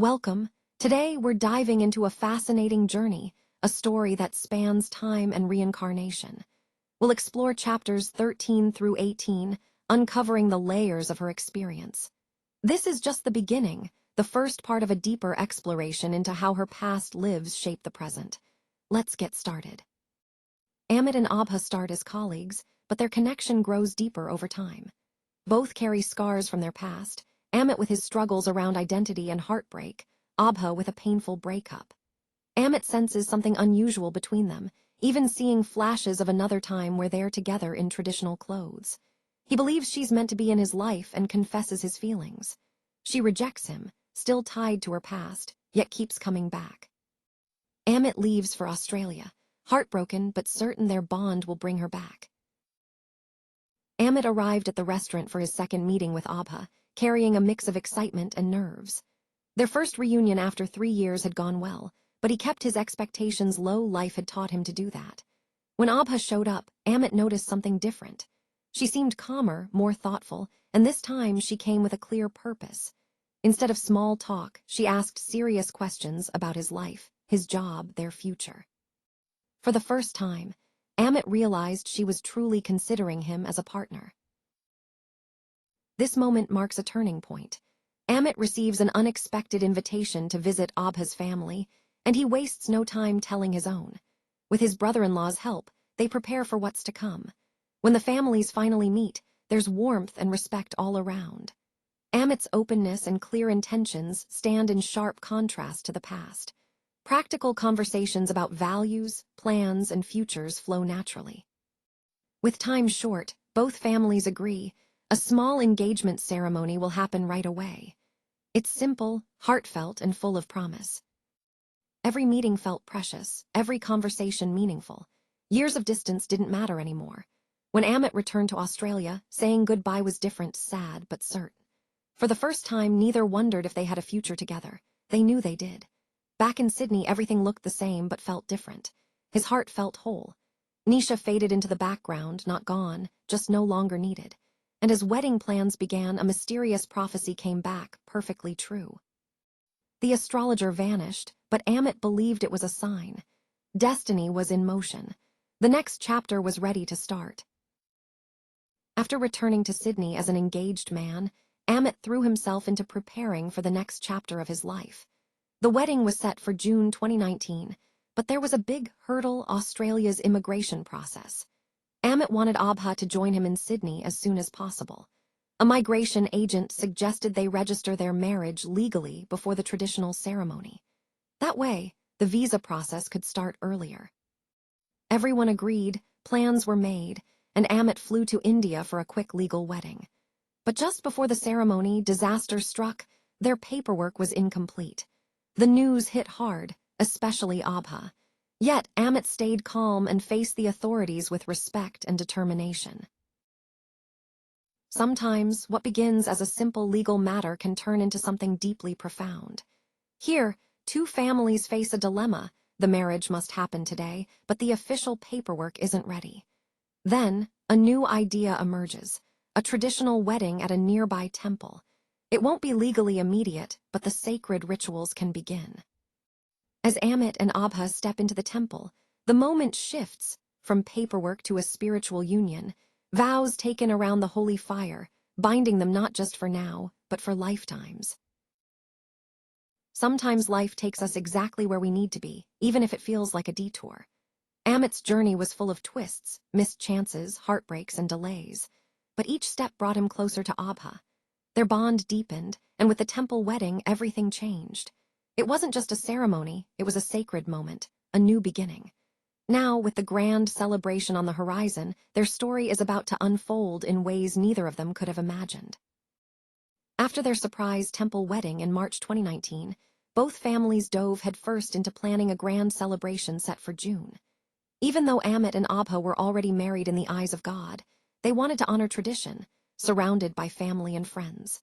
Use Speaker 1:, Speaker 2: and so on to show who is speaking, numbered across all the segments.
Speaker 1: Welcome. Today we're diving into a fascinating journey, a story that spans time and reincarnation. We'll explore chapters 13 through 18, uncovering the layers of her experience. This is just the beginning, the first part of a deeper exploration into how her past lives shape the present. Let's get started. Amit and Aabha start as colleagues, but their connection grows deeper over time. Both carry scars from their past, Amit with his struggles around identity and heartbreak, Aabha with a painful breakup. Amit senses something unusual between them, even seeing flashes of another time where they're together in traditional clothes. He believes she's meant to be in his life and confesses his feelings. She rejects him, still tied to her past, yet keeps coming back. Amit leaves for Australia, heartbroken but certain their bond will bring her back. Amit arrived at the restaurant for his second meeting with Aabha, carrying a mix of excitement and nerves. Their first reunion after 3 years had gone well, but he kept his expectations low. Life had taught him to do that. When Aabha showed up, Amit noticed something different. She seemed calmer, more thoughtful, and this time she came with a clear purpose. Instead of small talk, she asked serious questions about his life, his job, their future. For the first time, Amit realized she was truly considering him as a partner. This moment marks a turning point. Amit receives an unexpected invitation to visit Aabha's family, and he wastes no time telling his own. With his brother-in-law's help, they prepare for what's to come. When the families finally meet, there's warmth and respect all around. Amit's openness and clear intentions stand in sharp contrast to the past. Practical conversations about values, plans, and futures flow naturally. With time short, both families agree a small engagement ceremony will happen right away. It's simple, heartfelt, and full of promise. Every meeting felt precious, every conversation meaningful. Years of distance didn't matter anymore. When Amit returned to Australia, saying goodbye was different, sad, but certain. For the first time, neither wondered if they had a future together. They knew they did. Back in Sydney, everything looked the same but felt different. His heart felt whole. Nisha faded into the background, not gone, just no longer needed. And as wedding plans began, a mysterious prophecy came back, perfectly true. The astrologer vanished, but Amit believed it was a sign. Destiny was in motion. The next chapter was ready to start. After returning to Sydney as an engaged man, Amit threw himself into preparing for the next chapter of his life. The wedding was set for June 2019, but there was a big hurdle: Australia's immigration process. Amit wanted Aabha to join him in Sydney as soon as possible. A migration agent suggested they register their marriage legally before the traditional ceremony. That way, the visa process could start earlier. Everyone agreed, plans were made, and Amit flew to India for a quick legal wedding. But just before the ceremony, disaster struck. Their paperwork was incomplete. The news hit hard, especially Aabha. Yet Amit stayed calm and faced the authorities with respect and determination. Sometimes, what begins as a simple legal matter can turn into something deeply profound. Here, two families face a dilemma. The marriage must happen today, but the official paperwork isn't ready. Then, a new idea emerges: a traditional wedding at a nearby temple. It won't be legally immediate, but the sacred rituals can begin. As Amit and Aabha step into the temple, the moment shifts from paperwork to a spiritual union, vows taken around the holy fire, binding them not just for now, but for lifetimes. Sometimes life takes us exactly where we need to be, even if it feels like a detour. Amit's journey was full of twists, missed chances, heartbreaks, and delays. But each step brought him closer to Aabha. Their bond deepened, and with the temple wedding, everything changed. It wasn't just a ceremony, it was a sacred moment, a new beginning. Now, with the grand celebration on the horizon, their story is about to unfold in ways neither of them could have imagined. After their surprise temple wedding in March 2019, both families dove headfirst into planning a grand celebration set for June. Even though Amit and Aabha were already married in the eyes of God, they wanted to honor tradition, surrounded by family and friends.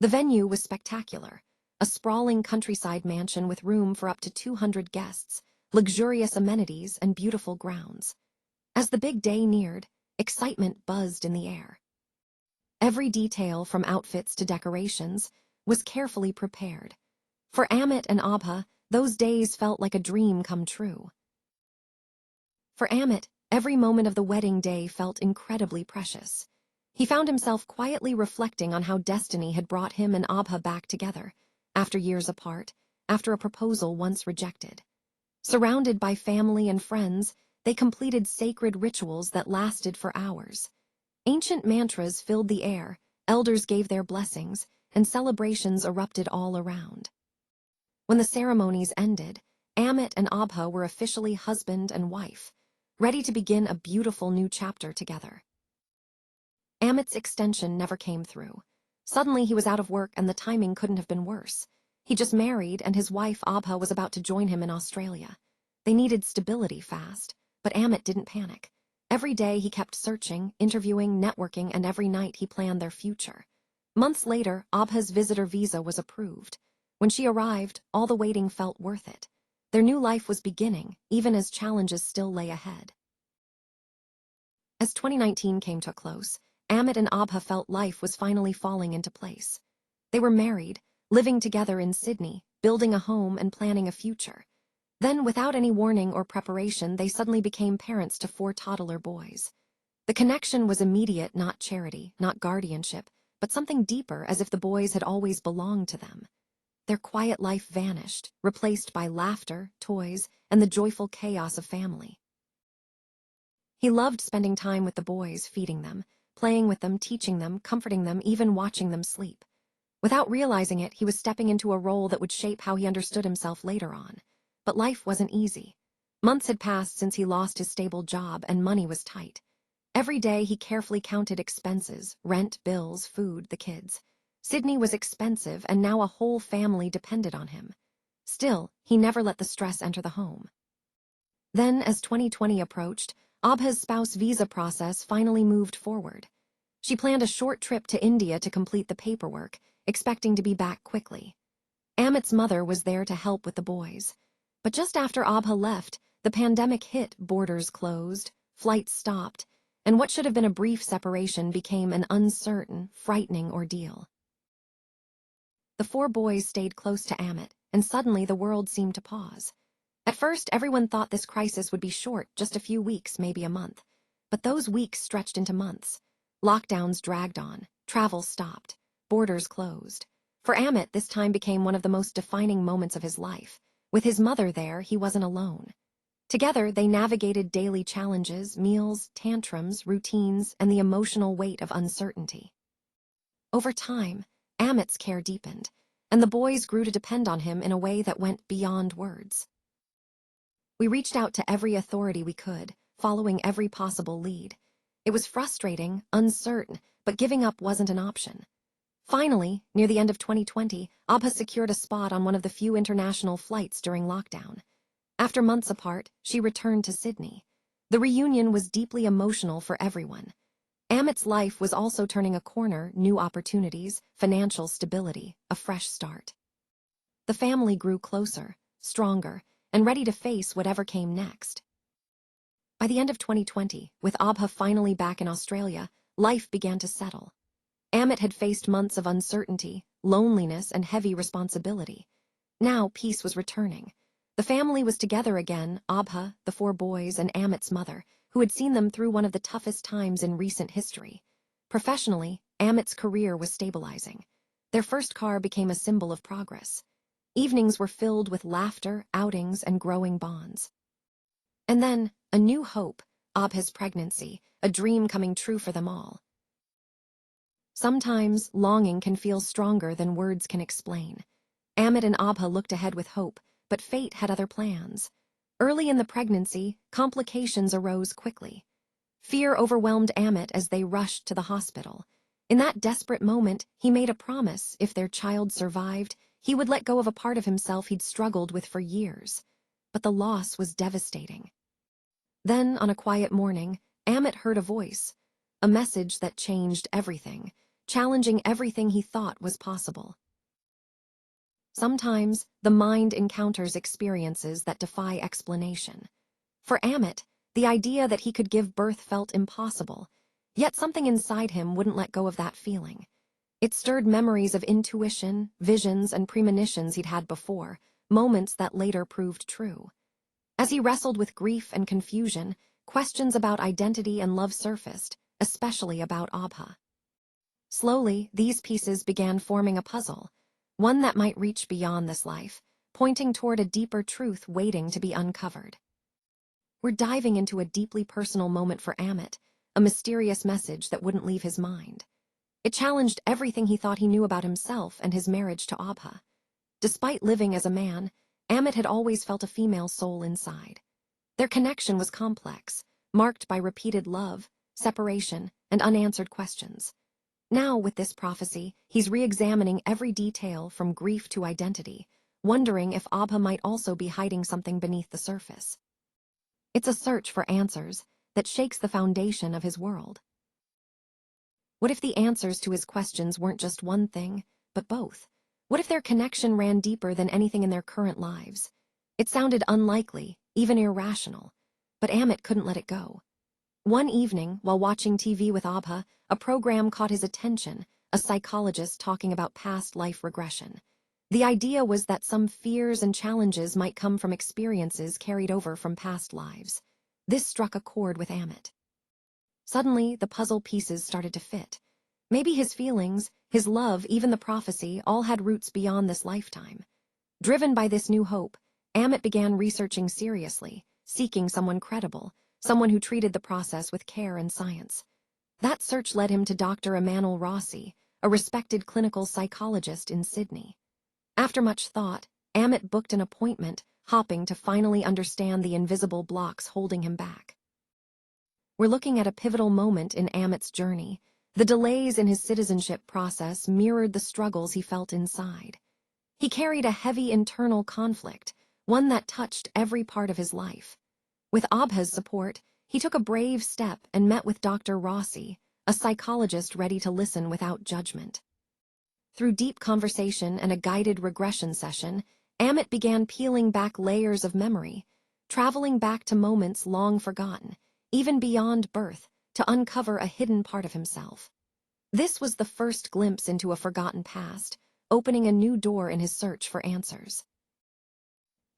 Speaker 1: The venue was spectacular: a sprawling countryside mansion with room for up to 200 guests, luxurious amenities, and beautiful grounds. As the big day neared, excitement buzzed in the air. Every detail, from outfits to decorations, was carefully prepared. For Amit and Aabha, those days felt like a dream come true. For Amit, every moment of the wedding day felt incredibly precious. He found himself quietly reflecting on how destiny had brought him and Aabha back together, after years apart, after a proposal once rejected. Surrounded by family and friends, they completed sacred rituals that lasted for hours. Ancient mantras filled the air, elders gave their blessings, and celebrations erupted all around. When the ceremonies ended, Amit and Aabha were officially husband and wife, ready to begin a beautiful new chapter together. Amit's extension never came through. Suddenly he was out of work and the timing couldn't have been worse. He just married and his wife Aabha was about to join him in Australia. They needed stability fast, but Amit didn't panic. Every day he kept searching, interviewing, networking, and every night he planned their future. Months later, Aabha's visitor visa was approved. When she arrived, all the waiting felt worth it. Their new life was beginning, even as challenges still lay ahead. As 2019 came to a close, Amit and Aabha felt life was finally falling into place. They were married, living together in Sydney, building a home and planning a future. Then, without any warning or preparation, they suddenly became parents to 4 toddler boys. The connection was immediate, not charity, not guardianship, but something deeper, as if the boys had always belonged to them. Their quiet life vanished, replaced by laughter, toys, and the joyful chaos of family. He loved spending time with the boys, feeding them, playing with them, teaching them, comforting them, even watching them sleep. Without realizing it, he was stepping into a role that would shape how he understood himself later on. But life wasn't easy. Months had passed since he lost his stable job and money was tight. Every day he carefully counted expenses, rent, bills, food, the kids. Sydney was expensive and now a whole family depended on him. Still, he never let the stress enter the home. Then, as 2020 approached, Aabha's spouse visa process finally moved forward. She planned a short trip to India to complete the paperwork, expecting to be back quickly. Amit's mother was there to help with the boys. But just after Aabha left, the pandemic hit, borders closed, flights stopped, and what should have been a brief separation became an uncertain, frightening ordeal. The 4 boys stayed close to Amit, and suddenly the world seemed to pause. At first, everyone thought this crisis would be short, just a few weeks, maybe a month. But those weeks stretched into months. Lockdowns dragged on, travel stopped, borders closed. For Amit, this time became one of the most defining moments of his life. With his mother there, he wasn't alone. Together, they navigated daily challenges, meals, tantrums, routines, and the emotional weight of uncertainty. Over time, Amit's care deepened, and the boys grew to depend on him in a way that went beyond words. We reached out to every authority we could, following every possible lead. It was frustrating, uncertain, but giving up wasn't an option. Finally, near the end of 2020, Aabha secured a spot on one of the few international flights during lockdown. After months apart, she returned to Sydney. The reunion was deeply emotional for everyone. Amit's life was also turning a corner, new opportunities, financial stability, a fresh start. The family grew closer, stronger, and ready to face whatever came next. By the end of 2020, with Aabha finally back in Australia, life began to settle. Amit had faced months of uncertainty, loneliness, and heavy responsibility. Now peace was returning. The family was together again, Aabha, the 4 boys, and Amit's mother, who had seen them through one of the toughest times in recent history. Professionally, Amit's career was stabilizing. Their first car became a symbol of progress. Evenings were filled with laughter, outings, and growing bonds. And then, a new hope, Aabha's pregnancy, a dream coming true for them all. Sometimes, longing can feel stronger than words can explain. Amit and Aabha looked ahead with hope, but fate had other plans. Early in the pregnancy, complications arose quickly. Fear overwhelmed Amit as they rushed to the hospital. In that desperate moment, he made a promise: if their child survived, he would let go of a part of himself he'd struggled with for years. But the loss was devastating. Then, on a quiet morning, Amit heard a voice, a message that changed everything, challenging everything he thought was possible. Sometimes, the mind encounters experiences that defy explanation. For Amit, the idea that he could give birth felt impossible, yet something inside him wouldn't let go of that feeling. It stirred memories of intuition, visions, and premonitions he'd had before, moments that later proved true. As he wrestled with grief and confusion, questions about identity and love surfaced, especially about Aabha. Slowly, these pieces began forming a puzzle, one that might reach beyond this life, pointing toward a deeper truth waiting to be uncovered. We're diving into a deeply personal moment for Amit, a mysterious message that wouldn't leave his mind. It challenged everything he thought he knew about himself and his marriage to Aabha. Despite living as a man, Amit had always felt a female soul inside. Their connection was complex, marked by repeated love, separation, and unanswered questions. Now, with this prophecy, he's re-examining every detail from grief to identity, wondering if Aabha might also be hiding something beneath the surface. It's a search for answers that shakes the foundation of his world. What if the answers to his questions weren't just one thing, but both? What if their connection ran deeper than anything in their current lives? It sounded unlikely, even irrational, but Amit couldn't let it go. One evening, while watching TV with Aabha, a program caught his attention, a psychologist talking about past life regression. The idea was that some fears and challenges might come from experiences carried over from past lives. This struck a chord with Amit. Suddenly, the puzzle pieces started to fit. Maybe his feelings, his love, even the prophecy, all had roots beyond this lifetime. Driven by this new hope, Amit began researching seriously, seeking someone credible, someone who treated the process with care and science. That search led him to Dr. Emmanuel Rossi, a respected clinical psychologist in Sydney. After much thought, Amit booked an appointment, hoping to finally understand the invisible blocks holding him back. We're looking at a pivotal moment in Amit's journey. The delays in his citizenship process mirrored the struggles he felt inside. He carried a heavy internal conflict, one that touched every part of his life. With Aabha's support, he took a brave step and met with Dr. Rossi, a psychologist ready to listen without judgment. Through deep conversation and a guided regression session, Amit began peeling back layers of memory, traveling back to moments long forgotten, even beyond birth, to uncover a hidden part of himself. This was the first glimpse into a forgotten past, opening a new door in his search for answers.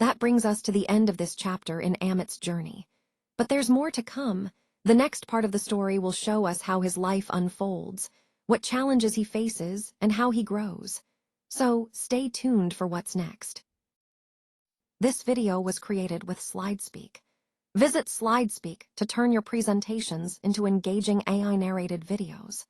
Speaker 1: That brings us to the end of this chapter in Amit's journey. But there's more to come. The next part of the story will show us how his life unfolds, what challenges he faces, and how he grows. So stay tuned for what's next. This video was created with SlideSpeak. Visit SlideSpeak to turn your presentations into engaging AI-narrated videos.